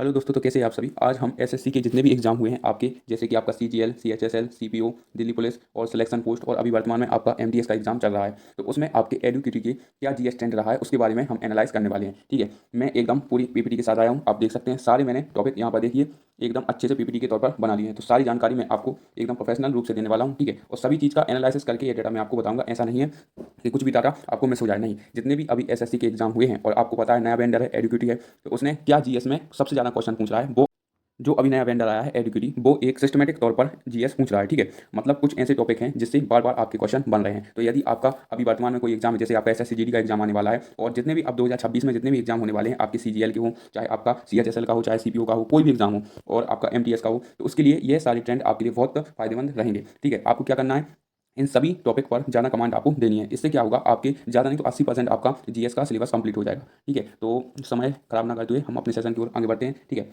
Hello दोस्तों, तो कैसे हैं आप सभी। आज हम एसएससी के जितने भी एग्जाम हुए हैं आपके, जैसे कि आपका CGL, CHSL, CPO, Delhi police और सिलेक्शन पोस्ट, और अभी वर्तमान में आपका एमडीएस का एग्जाम चल रहा है, तो उसमें आपके एडुकेटी के क्या जीएस ट्रेंड रहा है उसके बारे में हम एनालाइज करने वाले हैं। ठीक है, मैं एकदम पूरी पीपीटी के साथ आया हूँ। आप देख सकते हैं सारे मैंने टॉपिक यहाँ पर देखिए एकदम अच्छे से पीपीटी के तौर पर बना लिए हैं। तो सारी जानकारी मैं आपको एकदम प्रोफेशनल रूप से देने वाला हूँ। ठीक है, और सभी चीज़ का एनालिसिस करके ये डेटा मैं आपको बताऊंगा। ऐसा नहीं है कि कुछ भी डाटा आपको मिस हो जाए, नहीं। जितने भी अभी एसएससी के एग्जाम हुए हैं और आपको पता है नया वेंडर है एडुकेटी है, तो उसने क्या जीएस में सबसे ज़्यादा क्वेश्चन पूछ रहा है, वो जो अभी नया वेंडर आया है एडुकेटी, वो एक सिस्टमेटिक तौर पर जीएस पूछ रहा है। ठीक है, मतलब कुछ ऐसे टॉपिक हैं जिससे बार बार आपके क्वेश्चन बन रहे हैं। तो यदि आपका अभी वर्तमान में कोई एग्जाम है, जैसे आपका एसएससी जीडी का एग्जाम आने वाला है, और जितने भी अब 2026 में जितने भी एग्जाम होने वाले हैं आपके सीजीएल के हो, चाहे आपका सीएचएसएल का हो, चाहे सीपीओ का हो, कोई भी एग्जाम हो, और आपका एमटीएस का हो, तो उसके लिए ये सारे ट्रेंड आपके लिए बहुत फायदेमंद रहेंगे। ठीक है, आपको क्या करना है, इन सभी टॉपिक पर ज़्यादा कमांड आपको देनी है। इससे क्या होगा, आपके ज़्यादा नहीं तो 80% आपका जीएस का सिलेबस कंप्लीट हो जाएगा। ठीक है, तो समय खराब ना करते हुए हम अपने सेशन की ओर आगे बढ़ते हैं। ठीक है,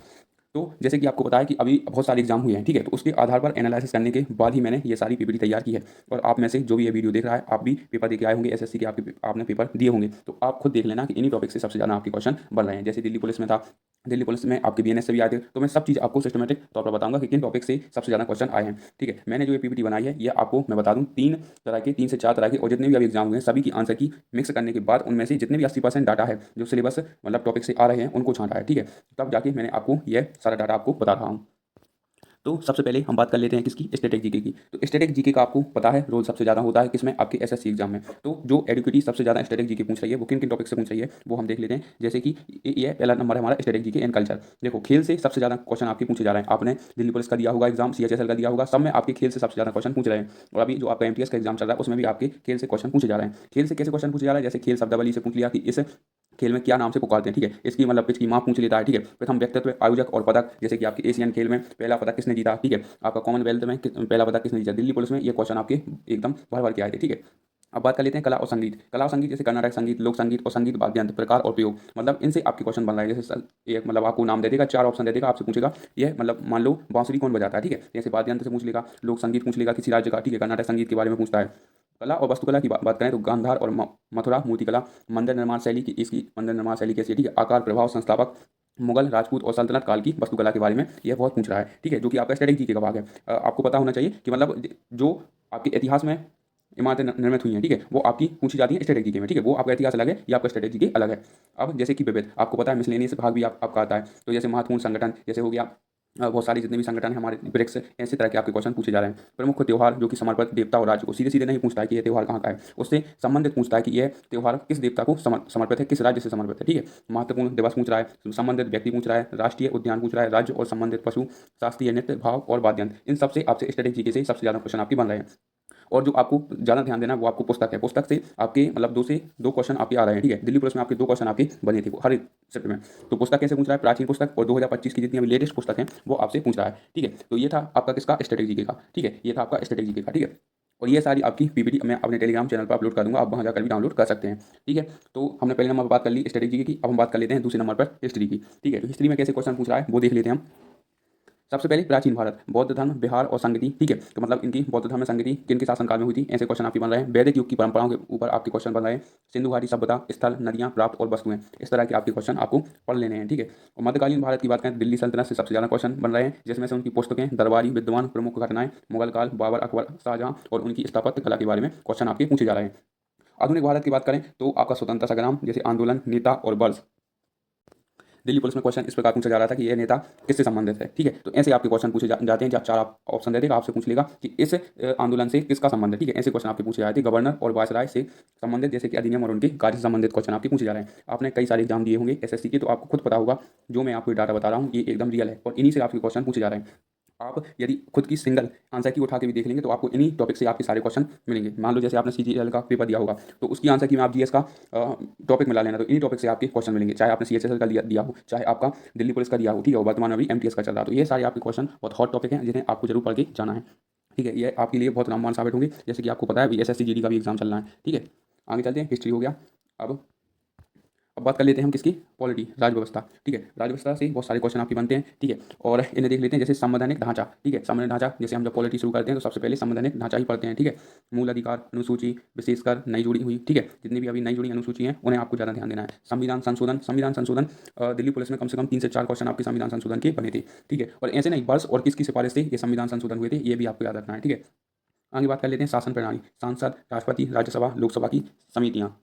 तो जैसे कि आपको पता है कि अभी बहुत सारे एग्जाम हुए हैं। ठीक है, तो उसके आधार पर एनालिसिस करने के बाद ही मैंने ये सारी पीपीटी तैयार की है। और आप में से जो भी ये वीडियो देख रहा है, आप भी पेपर दे के आए होंगे एसएससी के, आपने पेपर दिए होंगे, तो आप खुद देख लेना कि इन्हीं टॉपिक से सबसे ज़्यादा आपके क्वेश्चन बन रहे हैं। जैसे दिल्ली पुलिस में था, दिल्ली पुलिस में आपके बीएनएस से भी आए थे, तो मैं सब चीज़ आपको सिस्टमेटिक तौर पर बताऊंगा कि किन टॉपिक से सबसे ज़्यादा क्वेश्चन आए हैं। ठीक है, मैंने जो ये पीपीटी बनाई है ये आपको मैं बता दूं तीन से चार तरह के, और जितने भी अभी एग्जाम हुए हैं सभी की आंसर की मिक्स करने के बाद उनमें से जितने भी 80% डाटा है जो सिलेबस मतलब टॉपिक से आ रहे हैं उनको छांटा है। ठीक है, तब जाके मैंने आपको यह सारा डाटा आपको बता रहा हूँ। तो सबसे पहले हम बात कर लेते हैं किसकी, स्टैटिक जीके की। तो स्टैटिक जीके का आपको पता है रोल सबसे ज़्यादा होता है किसमें, आपके एसएससी एग्जाम में। तो जो एडुकेटी सबसे ज़्यादा स्टैटिक जीके पूछ रही है वो किन किन टॉपिक से पूछ रही है वो हम देख लेते हैं। जैसे कि ये पहला नंबर है हमारा स्टैटिक जीके एंड कल्चर। देखो, खेल से सबसे ज़्यादा क्वेश्चन आपके पूछे जा रहे हैं। आपने दिल्ली पुलिस का दिया होगा एग्जाम, सीएचएसएल का दिया होगा, सब में आपके खेल से सबसे ज़्यादा क्वेश्चन पूछ रहे हैं। और अभी जो आपका एमटीएस का एग्जाम चल रहा है उसमें भी आपके खेल से क्वेश्चन पूछे जा रहे हैं। खेल से कैसे क्वेश्चन पूछे जा रहा है, जैसे खेल शब्दावली से पूछ लिया कि इस खेल में क्या नाम से पुकारते हैं। ठीक है, इसकी मतलब पिच की माप पूछ लेता है। ठीक है, प्रथम व्यक्तित्व, आयोजक और पदक, जैसे कि आपके एशियन खेल में पहला पदक किसने जीता। ठीक है, आपका कॉमनवेल्थ में पहला पदक किसने जीता। दिल्ली पुलिस में ये क्वेश्चन आपके एकदम भर भर के आए थे। ठीक है, अब बात कर लेते हैं कला और संगीत। कला और संगीत जैसे कर्नाटक संगीत, लोक संगीत और संगीत वाद्य यंत्र, प्रकार और प्रयोग, मतलब इनसे आपके क्वेश्चन बन रहे हैं। जैसे एक मतलब आपको नाम दे देगा, चार ऑप्शन दे देगा, आपसे पूछेगा ये मतलब मान लो बांसुरी कौन बजाता है। ठीक है, जैसे वाद्य यंत्र से पूछ लेगा, लोक संगीत पूछ लेगा किसी राज्य का। ठीक है, कर्नाटक संगीत के बारे में पूछता है। कला और वास्तुकला की बात करें तो गांधार और मथुरा मूर्तिकला, मंदिर निर्माण शैली की, इसकी मंदिर निर्माण शैली कैसी है। ठीक है, आकार, प्रभाव, संस्थापक, मुगल, राजपूत और सल्तनत काल की वास्तुकला के बारे में यह बहुत पूछ रहा है। ठीक है, जो कि आपका स्ट्रेटेजी के भाग है। आपको पता होना चाहिए कि मतलब जो आपके इतिहास में इमारतें निर्मित हुई हैं, ठीक है, वो आपकी पूछी जाती है स्ट्रेटेजी के में। ठीक है, वो आपका इतिहास अलग है, ये आपका स्ट्रेटेजी के अलग है। अब जैसे कि विविध, आपको पता है मिसलेनियस भाग भी आपका आता है। तो जैसे महत्वपूर्ण संगठन जैसे हो गया, बहुत सारी जितने भी संगठन हैं हमारे ब्रिक्स, ऐसे तरह के आपके क्वेश्चन पूछे जा रहे हैं। प्रमुख त्यौहार जो कि समर्पित देवता और राज्य को, सीधे सीधे नहीं पूछता है कि यह त्यौहार कहाँ का है, उससे संबंधित पूछता है कि यह त्यौहार किस देवता को समर्पित है, किस राज्य से समर्पित है। ठीक है, महत्वपूर्ण दिवस पूछ रहा है, संबंधित व्यक्ति पूछ रहा है, राष्ट्रीय उद्यान पूछ रहा है, राज्य और संबंधित पशु, शास्त्रीय नृत्य, भाव और वाद्यंत्र, इन सबसे आपसे स्ट्रेटेजी से सबसे ज़्यादा क्वेश्चन आपके बन रहे हैं। और जो आपको ज़्यादा ध्यान देना है वो आपको पुस्तक है। पुस्तक से आपके मतलब दो से दो क्वेश्चन आपके आ रहे हैं। ठीक है, दिल्ली पुलिस में आपके दो क्वेश्चन आपके बने थे हर एक शिफ्ट में। तो पुस्तक कैसे पूछ रहा है, प्राचीन पुस्तक और 2025 की जितनी अभी लेटेस्ट पुस्तक है वो आपसे पूछ रहा है। ठीक है, तो ये था आपका किसका, स्ट्रेटेजी का। ठीक है, ये था आपका स्ट्रेटेजी का। ठीक है, और ये सारी आपकी पीपीटी मैं अपने टेलीग्राम चैनल पर अपलोड कर दूंगा, आप वहाँ जाकर भी डाउनलोड कर सकते हैं। ठीक है, तो हमने पहले नंबर पर बात कर ली स्ट्रेटेजी की, अब हम बात कर लेते हैं दूसरे नंबर पर हिस्ट्री की। ठीक है, तो हिस्ट्री में कैसे क्वेश्चन पूछ रहा है वो देख लेते हैं हम। सबसे पहले प्राचीन भारत, बौद्ध धर्म, बिहार और संगति। ठीक है, तो मतलब इनकी बौद्ध धर्म में संगति किन के शासनकाल में हुई थी, ऐसे क्वेश्चन आपके बन रहे हैं। वैदिक युग की परंपराओं के ऊपर आपके क्वेश्चन बन रहे हैं। सिंधु घाटी सभ्यता, स्थल, नदियाँ, प्राप्त और वस्तुएं, इस तरह के आपके क्वेश्चन आपको पढ़ लेने हैं। ठीक है, और मध्यकालीन भारत की बात करें, दिल्ली सल्तनत से सबसे ज़्यादा क्वेश्चन बन रहे हैं, जिसमें से उनकी पुस्तकें, दरबारी विद्वान, प्रमुख घटनाएं, मुगल काल, बाबर, अकबर, शाहजहां और उनकी स्थापत्य कला के बारे में क्वेश्चन आपके पूछे जा रहे हैं। आधुनिक भारत की बात करें तो आपका स्वतंत्रता संग्राम, जैसे आंदोलन, नेता और वर्ष। दिल्ली पुलिस में क्वेश्चन इस प्रकार पूछा जा रहा था कि यह नेता किससे संबंधित है। ठीक है, तो ऐसे आपके क्वेश्चन पूछे जाते हैं, जब चार आप ऑप्शन दे देगा, आपसे पूछ लेगा कि इस आंदोलन से किसका संबंध है। ठीक है, ऐसे क्वेश्चन आपके पूछे जाते हैं। गवर्नर और वायसराय से संबंधित, जैसे कि अधिनियम और उनके कार्य से संबंधित क्वेश्चन आपके पूछे जा रहे हैं। आपने कई सारे एग्जाम दिए होंगे एसएससी के, तो आपको खुद पता होगा जो मैं आपको डाटा बता रहा हूँ ये एकदम रियल है, और इन्हीं से आपके क्वेश्चन पूछे जा रहे हैं। आप यदि खुद की सिंगल आंसर की उठा के भी देख लेंगे तो आपको इन्हीं टॉपिक से आपके सारे क्वेश्चन मिलेंगे। मान लो जैसे आपने सीजीएल का पेपर दिया होगा, तो उसकी आंसर की में आप जीएस का टॉपिक मिला लेना, तो इन्हीं टॉपिक से आपके क्वेश्चन मिलेंगे, चाहे आपने सीएचएसएल का दिया हो, चाहे आपका दिल्ली पुलिस का दिया हो। ठीक है, वर्तमान में अभी एमटीएस का चल रहा है, तो ये सारे आपके क्वेश्चन बहुत हॉट टॉपिक हैं जिन्हें आपको जरूर पढ़ के जाना है। ठीक है, ये आपके लिए बहुत रामबाण साबित होंगे, जैसे कि आपको पता है अभी एसएससी जीडी का भी एग्जाम चलना है। ठीक है, आगे चलते हैं, हिस्ट्री हो गया। अब अब बात कर लेते हैं हम किसकी, पॉलिटी, राजव्यवस्था। ठीक है, राजव्यवस्था से बहुत सारे क्वेश्चन आपके बनते हैं। ठीक है, और इन्हें देख लेते हैं। जैसे संवैधानिक ढांचा। ठीक है, संवैधानिक ढांचा, जैसे हम जब पॉलिटी शुरू करते हैं तो सबसे पहले संवैधानिक ढांचा ही पढ़ते हैं। ठीक है, मूल अधिकार, अनुसूची, विशेषकर नई जुड़ी हुई। ठीक है, जितनी भी अभी नई जुड़ी अनुसूची हैं उन्हें आपको ज़्यादा ध्यान देना है। संविधान संशोधन, संविधान संशोधन, दिल्ली पुलिस में कम से कम 3 से 4 क्वेश्चन आपके संविधान संशोधन के बने थे। ठीक है, और ऐसे नहीं, वर्ष और किसकी सिफारिश से ये संविधान संशोधन हुए थे ये भी आपको याद रखना है। ठीक है, आगे बात कर लेते हैं शासन प्रणाली, सांसद, राष्ट्रपति, राज्यसभा, लोकसभा की समितियाँ,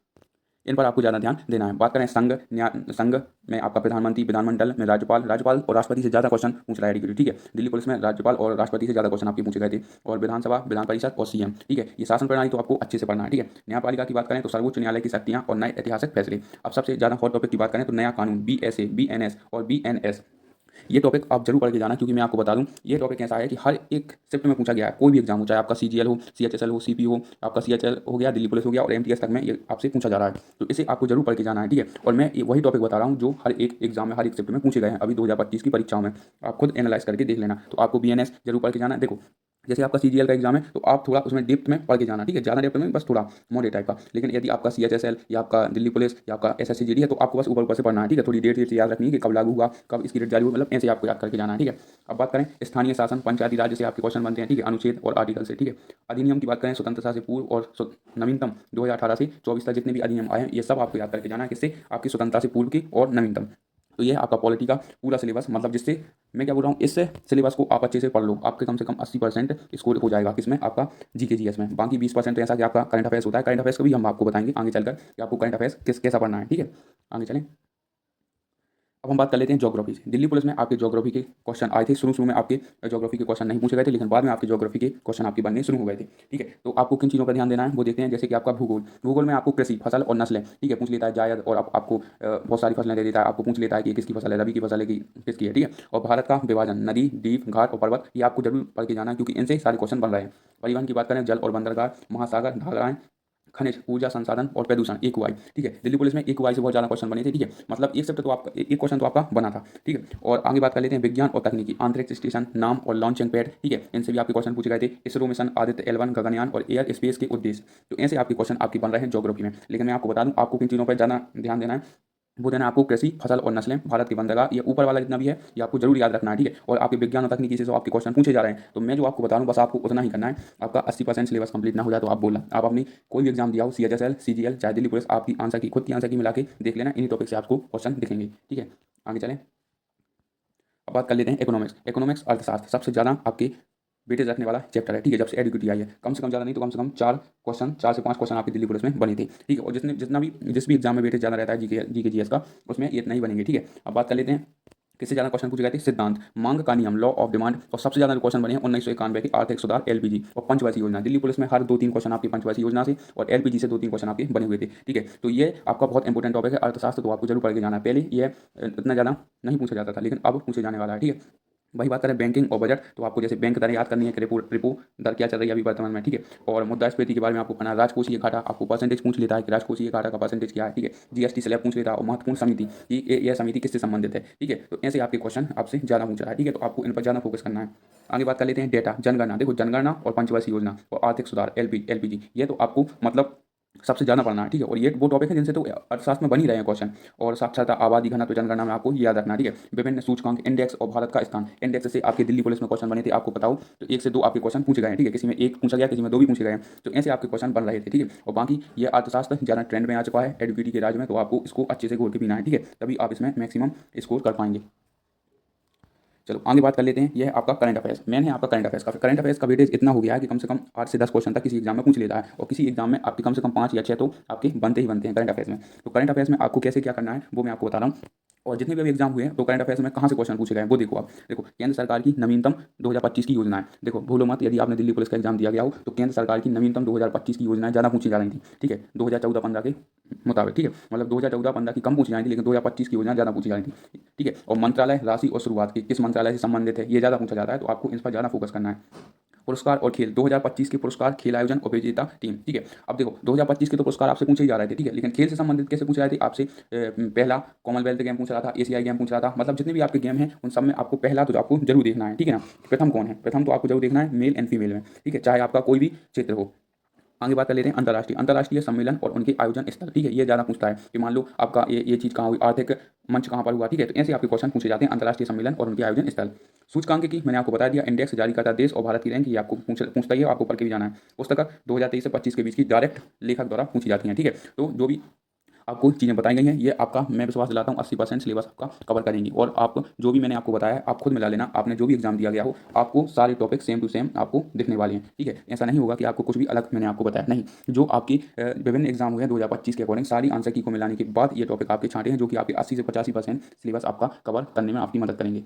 इन पर आपको ज़्यादा ध्यान देना है। बात करें संघ में आपका प्रधानमंत्री, विधानमंडल में राज्यपाल, राज्यपाल और राष्ट्रपति से ज़्यादा क्वेश्चन पूछ रहा है एडीक्यूटी। ठीक है, दिल्ली पुलिस में राज्यपाल और राष्ट्रपति से ज़्यादा क्वेश्चन आपके पूछे गए थे, और विधानसभा, विधान परिषद और सीएम। ठीक है, ये शासन प्रणाली तो आपको अच्छे से पढ़ना है। ठीक है, न्यायपालिका की बात करें तो सर्वोच्च न्यायालय की शक्तियाँ और नए ऐतिहासिक फैसले। अब सबसे ज़्यादा हॉट टॉपिक की बात करें तो नया कानून, BSA, BNS और BNS, ये टॉपिक आप जरूर पढ़ के जाना, क्योंकि मैं आपको बता दूं ये टॉपिक ऐसा है कि हर एक शिफ्ट में पूछा गया है। कोई भी एग्जाम हो, चाहे आपका CGL हो, CHSL हो, CP हो, आपका CHL हो गया, दिल्ली पुलिस हो गया, और MTS तक में ये आपसे पूछा जा रहा है, तो इसे आपको जरूर पढ़ के जाना है। ठीक है, और मैं वही टॉपिक बता रहा हूँ जो हर एक एग्जाम में, हर एक शिफ्ट में पूछे गए हैं अभी 2025 की परीक्षाओं में। आप खुद एनालाइज करके देख लेना। तो आपको BNS जरूर पढ़ के जाना है। देखो, जैसे आपका CGL का एग्जाम है तो आप थोड़ा उसमें डेप्थ में पढ़ के जाना। ठीक है, ज़्यादा डेप्थ में बस थोड़ा मोडे टाइप का। लेकिन यदि आपका CHSL या आपका दिल्ली पुलिस या आपका SSC GD है तो आपको बस ऊपर ऊपर से पढ़ना है। ठीक है, थोड़ी डेट याद रखनी है कि कब लागू हुआ, कब इसकी डेट जारी हुई, मतलब ऐसे आपको याद करके जाना है। ठीक है, अब बात करें स्थानीय शासन, पंचायती राज से आपके क्वेश्चन बनते हैं। ठीक है, अनुच्छेद और आर्टिकल से। ठीक है, अधिनियम की बात करें स्वतंत्रता से पूर्व और नवीनतम 2018 से 24 तक जितने भी अधिनियम आए हैं ये सब आपको याद करके जाना है। किससे, आपकी स्वतंत्रता से पूर्व की और नवीनतम। तो ये है आपका पॉलिटी का पूरा सिलेबस, मतलब जिससे मैं क्या बोल रहा हूँ, इस सिलेबस को आप अच्छे से पढ़ लो, आपके कम से कम 80% स्कोर हो जाएगा किसमें, आपका GK GS में। बाकी 20% ऐसा कि आपका करंट अफेयर्स होता है। करंट अफेयर्स को भी हम आपको बताएंगे आगे चलकर कि आपको करंट अफेयर्स कैसा पढ़ना है। ठीक है, आगे चलें। अब हम बात कर लेते हैं ज्योग्राफी से। दिल्ली पुलिस में आपके ज्योग्राफी के क्वेश्चन आए थे। शुरू में आपके ज्योग्राफी के क्वेश्चन नहीं पूछे गए थे, लेकिन बाद में आपके ज्योग्राफी के क्वेश्चन आपके बनने शुरू हो गए थे। ठीक है, तो आपको किन चीज़ों पर ध्यान देना है वो देखते हैं। जैसे कि आपका भूगोल, भूगोल में आपको कृषि, फसल और नस्लें, ठीक है, पूछ लेता है जायद, और आपको बहुत सारी फसलें दे देता है। आपको पूछ लेता है कि किसकी फसल है, रबी की फसल है कि किसकी है। ठीक है, और भारत का विभाजन, नदी, द्वीप, घाट और पर्वत, ये आपको जरूर पढ़ के जाना है, क्योंकि इनसे सारे क्वेश्चन बन रहे हैं। परिवहन की बात करें, जल और बंदरगाह, महासागर, धाराएं, खनिज, ऊर्जा संसाधन और प्रदूषण, EQI। ठीक है, दिल्ली पुलिस में EQI से बहुत ज़्यादा क्वेश्चन बने थे। ठीक है, मतलब एक शिफ्ट तो आपका, एक क्वेश्चन तो आपका बना था। ठीक है, और आगे बात कर लेते हैं विज्ञान और तकनीकी, अंतरिक्ष स्टेशन, नाम और लॉन्चिंग पैड। ठीक है, इनसे भी आपके क्वेश्चन पूछे गए थे। इसरो मिशन, आदित्य L1, गगनयान और एयर स्पेस के उद्देश्य, तो ऐसे आपके क्वेश्चन आपके बन रहे हैं ज्योग्राफी में। लेकिन मैं आपको बता दूं आपको किन चीज़ों पर ज़्यादा ध्यान देना है। वो देना आपको कृषि, फसल और नस्लें, भारत की बंदरगाह, ये ऊपर वाला जितना भी है ये आपको जरूर याद रखना है। ठीक है, और आपके विज्ञान और तकनीकी से जो आपके क्वेश्चन पूछे जा रहे हैं, तो मैं जो आपको बता रहा हूँ बस आपको उतना ही करना है। आपका 80% सिलेबस कंप्लीट ना हो जाए तो आप बोलना, आप अपनी कोई भी एग्जाम दिया हो, CHSL, CGL, चाहे दिल्ली पुलिस, आपकी आंसर की, खुद की आंसर की मिला के देख लेना, इन्हीं टॉपिक से आपको क्वेश्चन दिखेंगे। ठीक है, आगे चलें। अब बात कर लेते हैं इकोनॉमिक्स। इकोनॉमिक्स, अर्थशास्त्र, सबसे ज़्यादा आपके वेटेज रखने वाला चैप्टर है। ठीक है, जब से एडीक्यूटी आई है, कम से कम ज़्यादा नहीं तो कम से कम 4 से 5 क्वेश्चन आपकी दिल्ली पुलिस में बने थे। ठीक है, और जिस भी एग्जाम में वेटेज ज़्यादा रहता है GK GS का, उसमें ये इतना ही बनेंगे। ठीक है, अब बात कर लेते हैं किससे ज़्यादा क्वेश्चन पूछे गए थे। सिद्धांत, मांग का नियम, लॉ ऑफ डिमांड, और सबसे ज़्यादा क्वेश्चन बने हैं 1991 की आर्थिक सुधार, LPG और पंचवर्षीय योजना। दिल्ली पुलिस में हर 2-3 क्वेश्चन आपकी पंचवर्षीय योजना से और LPG से 2-3 क्वेश्चन आपके बने हुए थे। ठीक है, तो ये आपका बहुत इंपॉर्टेंट टॉपिक है। अर्थशास्त्र तो आपको जरूर पढ़ के जाना है। पहले ये इतना ज़्यादा नहीं पूछा जाता था, लेकिन अब पूछे जाने वाला है। ठीक है, वही बात करें बैंकिंग और बजट, तो आपको जैसे बैंक दरें याद करनी है कि रेपो दर क्या चल रही है अभी वर्तमान में। ठीक है, और मुद्रास्फीति के बारे में आपको पढ़ना है। राजकोषीय घाटा, आपको परसेंटेज पूछ लेता है कि राजकोषीय घाटा का परसेंटेज क्या है। ठीक है, GST स्लैब पूछ लेता है, और महत्वपूर्ण समिति कि यह समिति किससे संबंधित है। ठीक है, तो ऐसे आपके क्वेश्चन आपसे ज़्यादा पूछ रहा है। ठीक है, तो आपको इन पर ज़्यादा फोकस करना है। आगे बात कर लेते हैं डेटा, जनगणना। देखो, जनगणना और पंचवर्षीय योजना और आर्थिक सुधार, LPG, ये तो आपको मतलब सबसे ज़्यादा पढ़ना है। ठीक है, और ये वो टॉपिक है जिनसे तो अर्थशास्त्र में बन ही रहे हैं क्वेश्चन। और साक्षरता, आबादी घनत्व, जनगणना में आपको याद रखना है। ठीक है, विभिन्न सूचकांक, इंडेक्स और भारत का स्थान, इंडेक्स से आपके दिल्ली पुलिस में क्वेश्चन बने थे, आपको पता हो तो 1 से 2 आपके क्वेश्चन पूछे गए हैं। ठीक है, किसी में 1 पूछा गया, किसी में 2 भी पूछे गए हैं, तो ऐसे आपके क्वेश्चन बन रहे थे। ठीक है, और बाकी ये अर्थशास्त्र ज़्यादा ट्रेंड में आ चुका है एडुकेटी के राज में, तो आपको इसको अच्छे से घोल के पीना है। ठीक है, तभी आप इसमें मैक्सिमम स्कोर कर पाएंगे। चलो आगे बात कर लेते हैं। यह है आपका करंट अफेयर्स, मेन है आपका करंट अफेयर्स का। करंट अफेयर्स का वेटेज इतना हो गया है कि कम से कम 8 से 10 क्वेश्चन तक किसी एग्जाम में पूछ लेता है, और किसी एग्जाम में आपके कम से कम 5 या 6 तो आपके बनते ही बनते हैं करंट अफेयर्स में। तो करंट अफेयर्स में आपको कैसे क्या करना है वो मैं आपको बता रहा हूँ। और जितने भी अभी एग्जाम हुए हैं तो करंट अफेयर्स में कहाँ से क्वेश्चन पूछे गए हैं वो देखो आप। देखो, केंद्र सरकार की नवीनतम 2025 की योजना है। देखो, भूलो मत, यदि आपने दिल्ली पुलिस का एग्जाम दिया गया हो तो केंद्र सरकार की नवीनतम 2025 की योजनाएं ज़्यादा पूछी जा रही थी। ठीक है, 2014-15 के मुताबिक। ठीक है, मतलब 2014-15 की कम पूछी जाती थी, लेकिन 2025 की योजना ज़्यादा पूछी जा रही थी। ठीक है, और मंत्रालय, राशि और शुरुआत की किस मंत्रालय से संबंधित है ये ज़्यादा पूछा जाता है, तो आपको इन पर ज़्यादा फोकस करना है। पुरस्कार और खेल, 2025 के पुरस्कार, खेल आयोजन और विजेता टीम। ठीक है, अब देखो 2025 के तो पुरस्कार आपसे पूछे ही जा रहे थे। ठीक है, लेकिन खेल से संबंधित कैसे पूछ रहे थे आपसे, पहला कॉमनवेल्थ गेम पूछ रहा था, एशियाई गेम पूछ रहा था, मतलब जितने भी आपके गेम हैं उन सब में आपको पहला तो आपको जरूर देखना है। ठीक है ना, प्रथम कौन है, प्रथम तो आपको जरूर देखना है मेल एंड फीमेल में। ठीक है, चाहे आपका कोई भी क्षेत्र हो। आगे बात कर लेते हैं अंतर्राष्ट्रीय सम्मेलन और उनके आयोजन स्थल। ठीक है, ये ज़्यादा पूछता है कि मान लो आपका ये चीज़ कहाँ हुई, आर्थिक मंच कहाँ पर हुआ। ठीक है, तो ऐसे आपके क्वेश्चन पूछे जाते हैं अंतर्राष्ट्रीय सम्मेलन और उनके आयोजन स्थल। सूचकांक की मैंने आपको बता दिया, इंडेक्स जारी करता देश और भारत की रैंक, ये आपको पूछता ही है, आपको पढ़ के भी जाना है। पुस्तक 2023 से 25 के बीच की डायरेक्ट लेखक द्वारा पूछी जाती हैं। ठीक है, तो जो भी आपको चीज़ें बताई गई हैं ये आपका, मैं विश्वास दिलाता हूँ 80% सिलेबस आपका कवर करेंगी। और आप जो भी मैंने आपको बताया है आप खुद मिला लेना, आपने जो भी एग्जाम दिया गया हो आपको सारे टॉपिक सेम टू सेम आपको दिखने वाले हैं। ठीक है, ऐसा नहीं होगा कि आपको कुछ भी अलग मैंने आपको बताया, नहीं। जो आपकी विभिन्न एग्जाम हुए हैं 2025 के अकॉर्डिंग सारी आंसर की को मिलाने के बाद ये टॉपिक आपके छांटे हैं, जो कि आपके 80 से 85% सिलेबस आपका कवर करने में आपकी मदद करेंगे।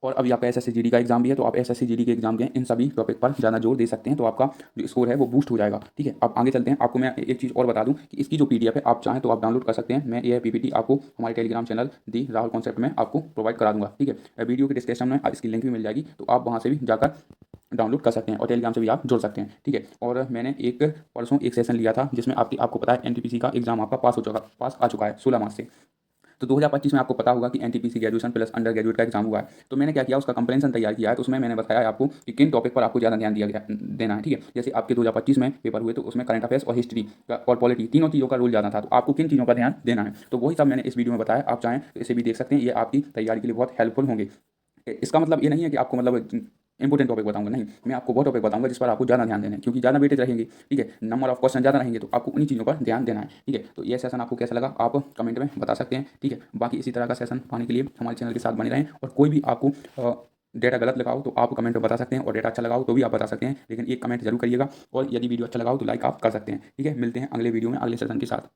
और अभी आपका एसएससी जीडी का एग्जाम भी है, तो आप एसएससी जीडी के एग्जाम के इन सभी टॉपिक पर ज़्यादा जोर दे सकते हैं, तो आपका जो स्कोर है वो बूस्ट हो जाएगा। ठीक है, अब आगे चलते हैं। आपको मैं एक चीज़ और बता दूं कि इसकी जो पीडीएफ है आप चाहें तो आप डाउनलोड कर सकते हैं। मैं यह पीपीटी आपको हमारे टेलीग्राम चैनल दी राहुल कॉन्सेप्ट में आपको प्रोवाइड करा दूंगा। ठीक है, वीडियो के डिस्क्रिप्शन में इसकी लिंक भी मिल जाएगी, तो आप वहाँ से भी जाकर डाउनलोड कर सकते हैं और टेलीग्राम से भी आप जुड़ सकते हैं। ठीक है, और मैंने परसों एक सेशन लिया था जिसमें आपको पता है एनटीपीसी का एग्जाम आपका पास आ चुका है 16 मार्च से। तो 2025 में आपको पता होगा कि NTPC graduation plus under graduate का एग्जाम हुआ है। तो मैंने क्या किया, उसका कंप्रेंशन तैयार किया है। तो उसमें मैंने बताया आपको कि किन टॉपिक पर आपको ज़्यादा ध्यान देना है। ठीक है, जैसे आपके 2025 में पेपर हुए तो उसमें करंट अफेयर्स और हिस्ट्री और पॉलिटी तीनों चीज़ों का रोल ज़्यादा था, तो आपको किन चीज़ों का ध्यान देना है, तो वही सब मैंने इस वीडियो में बताया। आप चाहें तो इसे भी देख सकते हैं, ये आपकी तैयारी के लिए बहुत हेल्पफुल होंगे। इसका मतलब ये नहीं है कि आपको मतलब इंपॉर्टेंट टॉपिक बताऊंगा, नहीं, मैं आपको वो टॉपिक बताऊंगा जिस पर आपको ज़्यादा ध्यान देना है, क्योंकि ज़्यादा वेटेज रहेंगे। ठीक है, नंबर ऑफ क्वेश्चन ज़्यादा रहेंगे, तो आपको उन्हीं चीज़ों पर ध्यान देना है। ठीक है, तो ये सेशन आपको कैसा लगा आप कमेंट में बता सकते हैं। ठीक है, बाकी इसी तरह का सेशन पाने के लिए हमारे चैनल के साथ बने रहें, और कोई भी आपको डेटा गलत लगाओ तो आप कमेंट में बता सकते हैं, और डेटा अच्छा लगाओ तो भी आप बता सकते हैं, लेकिन एक कमेंट जरूर करिएगा, और यदि वीडियो अच्छा लगा हो तो लाइक आप कर सकते हैं। ठीक है, मिलते हैं अगले वीडियो में अगले सेशन के साथ।